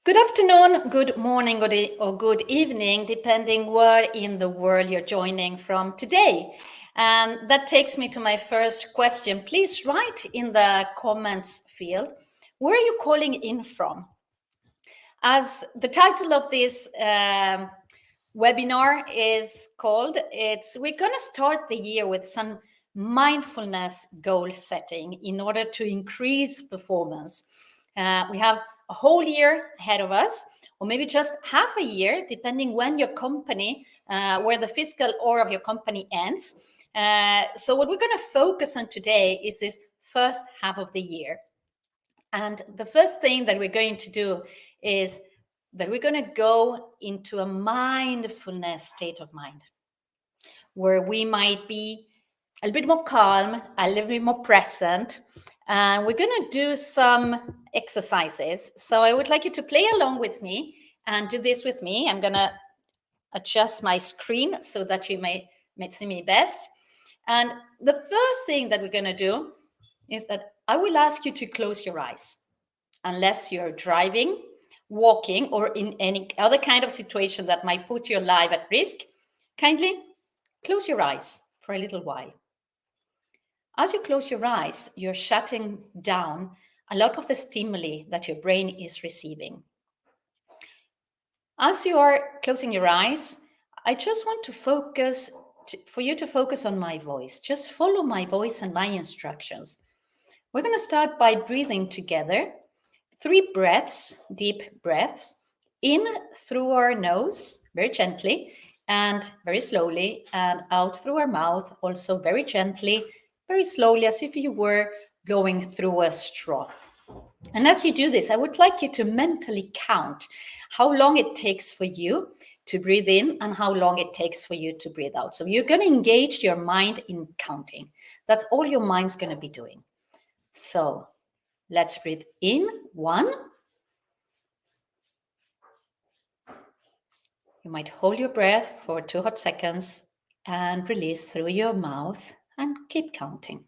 Good afternoon, good morning, or good evening, depending where in the world you're joining from today. And that takes me to my first question. Please write in the comments field, where are you calling in from? As the title of this webinar is called, we're going to start the year with some mindfulness goal setting in order to increase performance. We have a whole year ahead of us, or maybe just half a year, depending when your company, where the fiscal year of your company ends. So what we're going to focus on today is this first half of the year. And the first thing that we're going to do is that we're going to go into a mindfulness state of mind, where we might be a little bit more calm, a little bit more present, and we're going to do some exercises. So I would like you to play along with me and do this with me. I'm going to adjust my screen so that you may see me best. And the first thing that we're going to do is that I will ask you to close your eyes, unless you're driving, walking, or in any other kind of situation that might put your life at risk. Kindly close your eyes for a little while. As you close your eyes, you're shutting down a lot of the stimuli that your brain is receiving. As you are closing your eyes, I just want to focus, for you to focus on my voice. Just follow my voice and my instructions. We're going to start by breathing together. 3 breaths, deep breaths, in through our nose, very gently, and very slowly, and out through our mouth, also very gently, very slowly, as if you were blowing through a straw. And as you do this, I would like you to mentally count how long it takes for you to breathe in and how long it takes for you to breathe out. So you're going to engage your mind in counting. That's all your mind's going to be doing. So let's breathe in. 1. You might hold your breath for 2 hot seconds and release through your mouth and keep counting.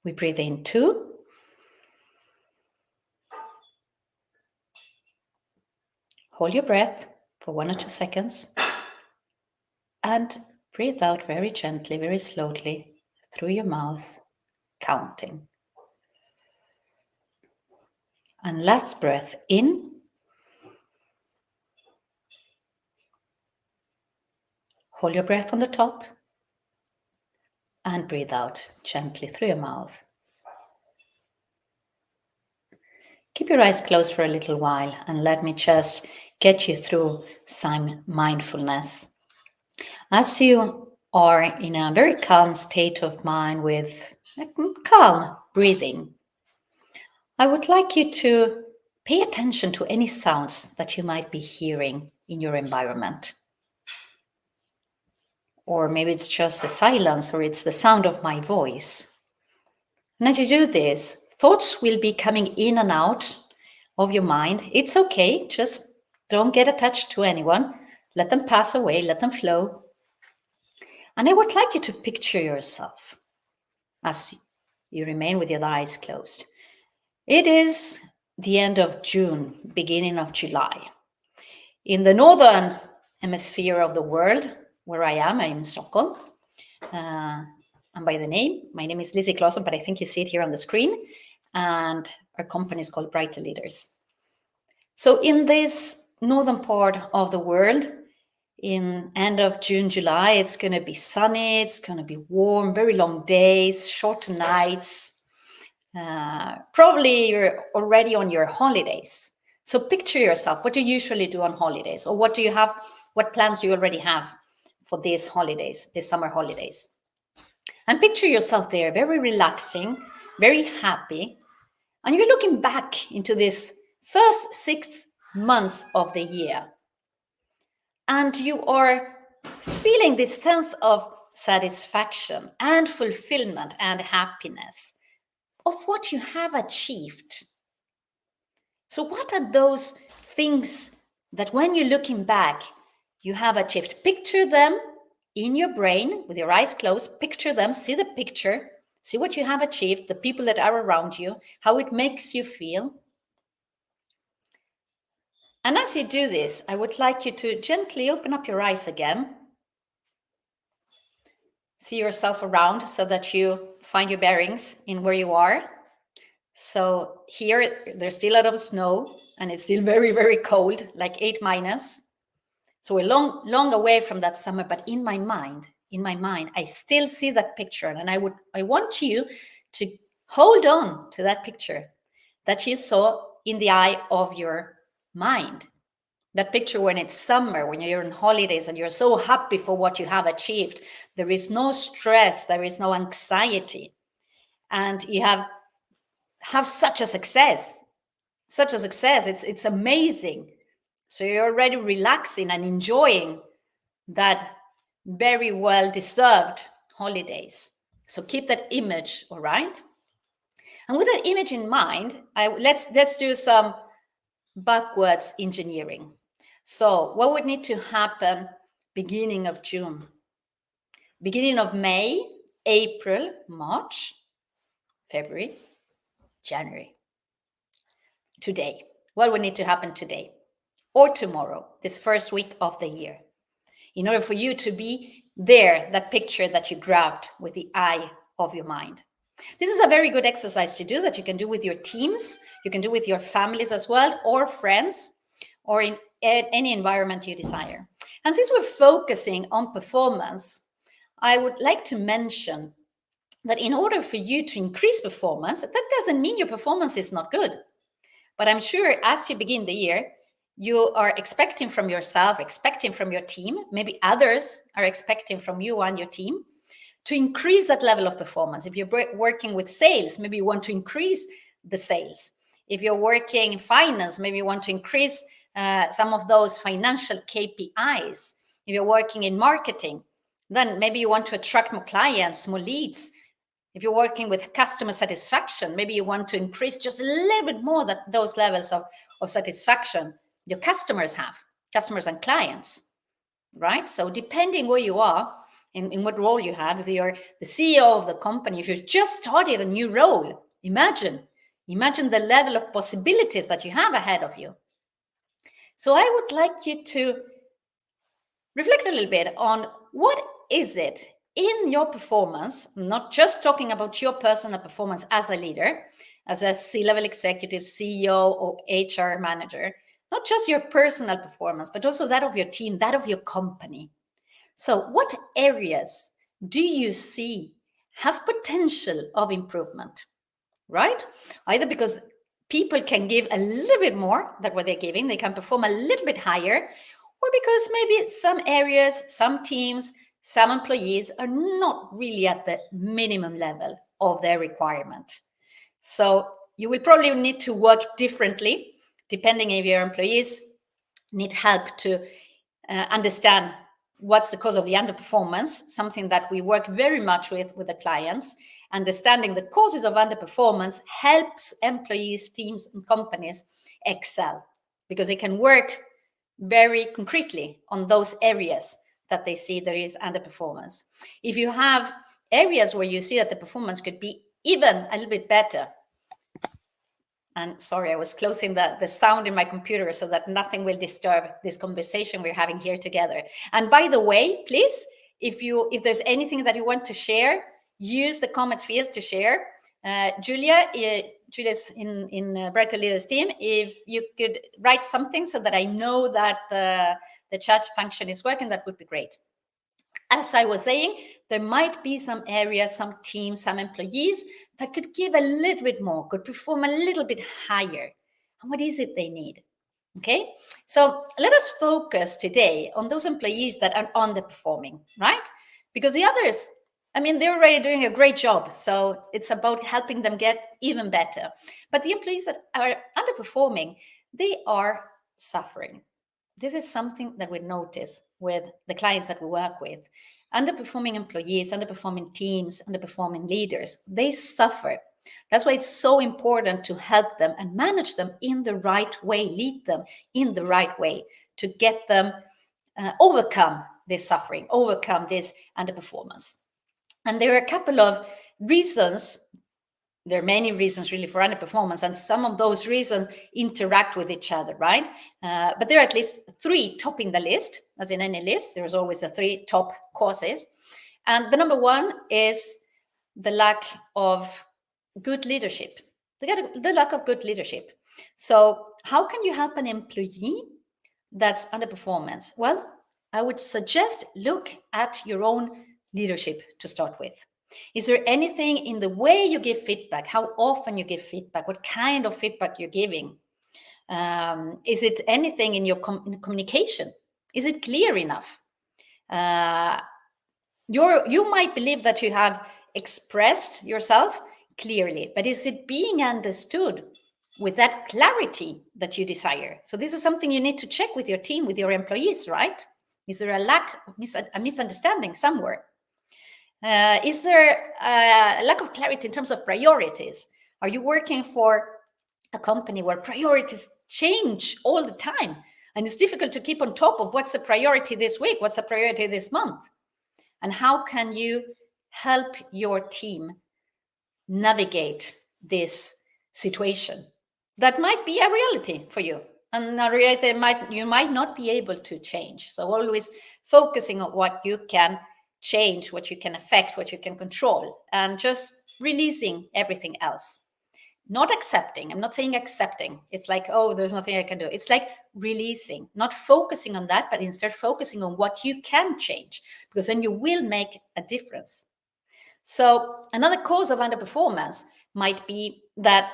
We breathe in 2. Hold your breath for 1 or 2 seconds and breathe out very gently, very slowly through your mouth, counting. And last breath in. Hold your breath on the top and breathe out gently through your mouth. Keep your eyes closed for a little while and let me just get you through some mindfulness. As you are in a very calm state of mind with calm breathing, I would like you to pay attention to any sounds that you might be hearing in your environment. Or maybe it's just the silence, or it's the sound of my voice. And as you do this, thoughts will be coming in and out of your mind. It's okay, just don't get attached to anyone. Let them pass away, let them flow. And I would like you to picture yourself as you remain with your eyes closed. It is the end of June, beginning of July. In the northern hemisphere of the world, where I'm in Stockholm, and by the name, my name is Lizzie Claesson, but I think you see it here on the screen, and our company is called Brighter Leaders. So in this northern part of the world, in end of June, July, it's going to be sunny, it's going to be warm, very long days, short nights. Probably you're already on your holidays. So picture yourself, what do you usually do on holidays? Or what do you have, what plans do you already have for these holidays, these summer holidays? And picture yourself there, very relaxing, very happy. And you're looking back into this first 6 months of the year. And you are feeling this sense of satisfaction and fulfillment and happiness of what you have achieved. So what are those things that when you're looking back, you have achieved? Picture them in your brain with your eyes closed. Picture them, see the picture, See what you have achieved, the people that are around you, how it makes you feel. And as you do this, I would like you to gently open up your eyes again. See yourself around so that you find your bearings in where you are. So here, there's still a lot of snow and it's still very, very cold, like 8-. So we're long away from that summer, but in my mind, I still see that picture. And I want you to hold on to that picture that you saw in the eye of your mind. That picture when it's summer, when you're on holidays and you're so happy for what you have achieved. There is no stress, there is no anxiety. And you have such a success. It's amazing. So you're already relaxing and enjoying that very well deserved holidays. So keep that image, all right? And with that image in mind, let's do some backwards engineering. So what would need to happen beginning of June, beginning of May, April, March, February, January? Today, what would need to happen today or tomorrow, this first week of the year, in order for you to be there, that picture that you grabbed with the eye of your mind? This is a very good exercise to do that you can do with your teams, you can do with your families as well, or friends, or in any environment you desire. And since we're focusing on performance, I would like to mention that in order for you to increase performance, that doesn't mean your performance is not good. But I'm sure as you begin the year, you are expecting from yourself, expecting from your team, maybe others are expecting from you and your team to increase that level of performance. If you're working with sales, maybe you want to increase the sales. If you're working in finance, maybe you want to increase some of those financial KPIs. If you're working in marketing, then maybe you want to attract more clients, more leads. If you're working with customer satisfaction, maybe you want to increase just a little bit more those levels of satisfaction your customers and clients, right? So depending where you are, in what role you have, if you're the CEO of the company, if you've just started a new role, imagine the level of possibilities that you have ahead of you. So I would like you to reflect a little bit on what is it in your performance, not just talking about your personal performance as a leader, as a C-level executive, CEO, or HR manager, not just your personal performance, but also that of your team, that of your company. So what areas do you see have potential of improvement, right? Either because people can give a little bit more than what they're giving, they can perform a little bit higher, or because maybe some areas, some teams, some employees are not really at the minimum level of their requirement. So you will probably need to work differently, depending if your employees need help to understand what's the cause of the underperformance, something that we work very much with the clients. Understanding the causes of underperformance helps employees, teams, and companies excel because they can work very concretely on those areas that they see there is underperformance. If you have areas where you see that the performance could be even a little bit better, and sorry, I was closing the sound in my computer so that nothing will disturb this conversation we're having here together. And by the way, please, if there's anything that you want to share, use the comment field to share. Julia's in Brighter Leaders team. If you could write something so that I know that the chat function is working, that would be great. As I was saying, there might be some areas, some teams, some employees that could give a little bit more, could perform a little bit higher. And what is it they need? Okay, so let us focus today on those employees that are underperforming, right? Because the others, I mean, they're already doing a great job. So it's about helping them get even better. But the employees that are underperforming, they are suffering. This is something that we notice with the clients that we work with. Underperforming employees, underperforming teams, underperforming leaders, they suffer. That's why it's so important to help them and manage them in the right way, lead them in the right way to get them overcome this suffering, overcome this underperformance. And there are a couple of reasons, there are many reasons really for underperformance, and some of those reasons interact with each other, right? But there are at least 3 topping the list. As in any list, there's always the 3 top causes. And the number 1 is the lack of good leadership. The lack of good leadership. So how can you help an employee that's underperformance? Well, I would suggest look at your own leadership to start with. Is there anything in the way you give feedback, how often you give feedback, what kind of feedback you're giving? Is it anything in your communication? Is it clear enough? You might believe that you have expressed yourself clearly, but is it being understood with that clarity that you desire? So this is something you need to check with your team, with your employees, right? Is there a misunderstanding somewhere? Is there a lack of clarity in terms of priorities? Are you working for a company where priorities change all the time? And it's difficult to keep on top of what's a priority this week, what's a priority this month? And how can you help your team navigate this situation? That might be a reality for you, and a reality you might not be able to change. So always focusing on what you can change, what you can affect, what you can control, and just releasing everything else. Not accepting. I'm not saying accepting. It's like, oh, there's nothing I can do. It's like releasing, not focusing on that, but instead focusing on what you can change, because then you will make a difference. So another cause of underperformance might be that,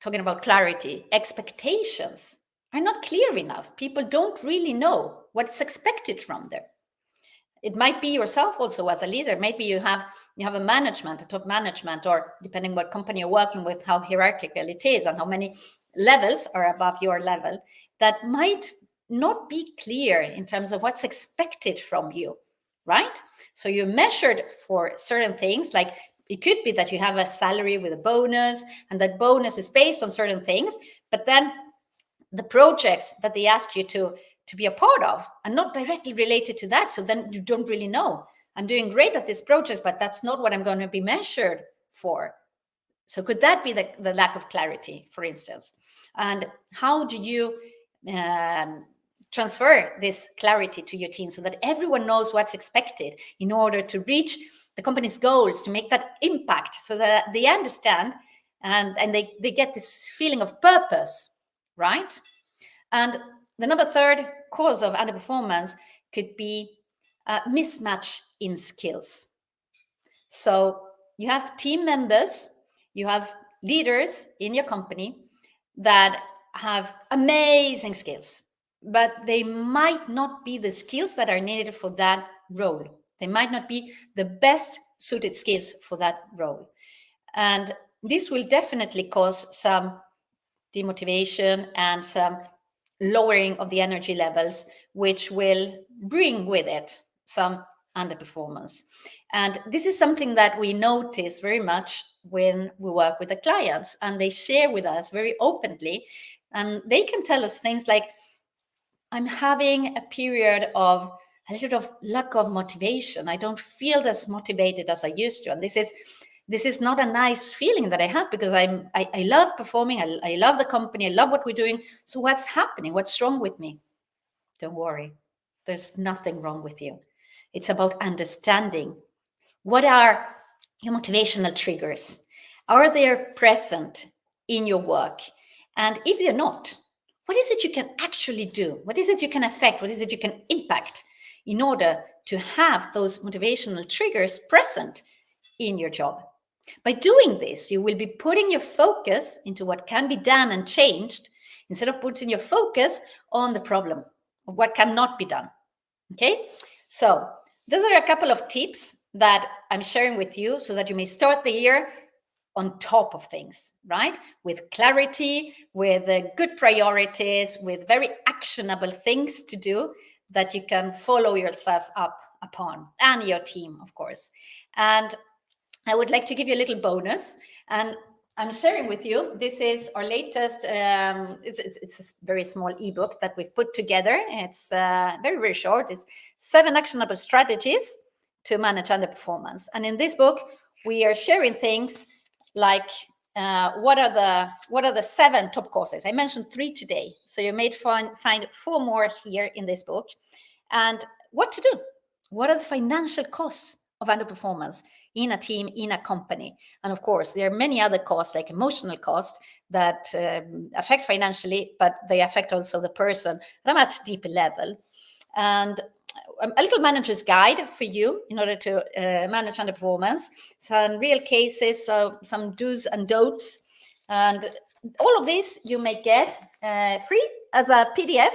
talking about clarity, expectations are not clear enough. People don't really know what's expected from them. It might be yourself also as a leader. Maybe you have a management, a top management, or depending what company you're working with, how hierarchical it is and how many levels are above your level, that might not be clear in terms of what's expected from you, right? So you're measured for certain things, like it could be that you have a salary with a bonus, and that bonus is based on certain things, but then the projects that they ask you to be a part of are not directly related to that. So then you don't really know. I'm doing great at this project, but that's not what I'm going to be measured for. So could that be the lack of clarity, for instance? And how do you transfer this clarity to your team so that everyone knows what's expected in order to reach the company's goals, to make that impact, so that they understand and they get this feeling of purpose, right? And the number 3rd cause of underperformance could be a mismatch in skills. So you have team members, you have leaders in your company that have amazing skills, but they might not be the skills that are needed for that role. They might not be the best suited skills for that role. And this will definitely cause some demotivation and some lowering of the energy levels, which will bring with it some underperformance. And this is something that we notice very much when we work with the clients, and they share with us very openly, and they can tell us things like, I'm having a period of a little of lack of motivation. I don't feel as motivated as I used to. And this is not a nice feeling that I have, because I love performing. I love the company. I love what we're doing. So what's happening? What's wrong with me? Don't worry. There's nothing wrong with you. It's about understanding what are your motivational triggers. Are they present in your work? And if they're not, what is it you can actually do? What is it you can affect? What is it you can impact in order to have those motivational triggers present in your job? By doing this, you will be putting your focus into what can be done and changed, instead of putting your focus on the problem of what cannot be done. Okay, so those are a couple of tips that I'm sharing with you so that you may start the year on top of things, right? With clarity, with good priorities, with very actionable things to do that you can follow yourself up upon, and your team, of course. And I would like to give you a little bonus, and I'm sharing with you. This is our latest. It's a very small ebook that we've put together. It's very, very short. It's 7 actionable strategies to manage underperformance. And in this book, we are sharing things like what are the 7 top causes. I mentioned 3 today, so you may find 4 more here in this book. And what to do? What are the financial costs of underperformance in a team, in a company? And of course, there are many other costs, like emotional costs, that affect financially, but they affect also the person at a much deeper level. And a little manager's guide for you in order to manage underperformance, some real cases, some do's and don'ts, and all of this you may get free as a PDF.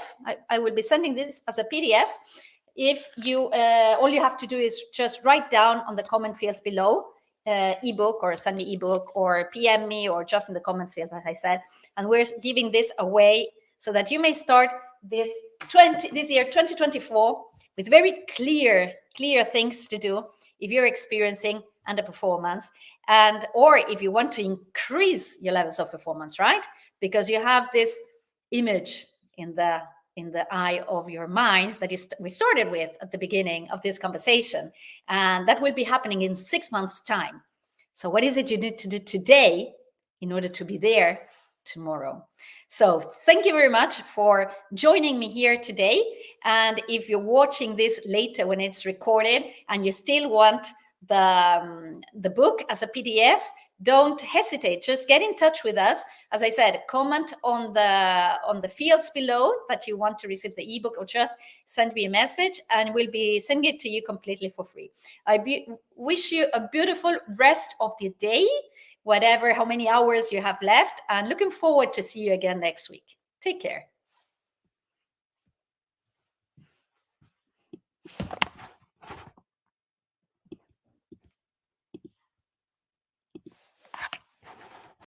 I will be sending this as a PDF. If you all you have to do is just write down on the comment fields below, ebook, or send me ebook, or PM me, or just in the comments fields, as I said. And we're giving this away so that you may start this year 2024 with very clear things to do if you're experiencing underperformance, and or if you want to increase your levels of performance, right? Because you have this image in the eye of your mind that we started with at the beginning of this conversation, and that will be happening in 6 months' time. So what is it you need to do today in order to be there tomorrow? So thank you very much for joining me here today. And if you're watching this later when it's recorded and you still want the book as a PDF, don't hesitate. Just get in touch with us. As I said, comment on the fields below that you want to receive the ebook, or just send me a message and we'll be sending it to you completely for free. I wish you a beautiful rest of the day, how many hours you have left, and looking forward to see you again next week. Take care.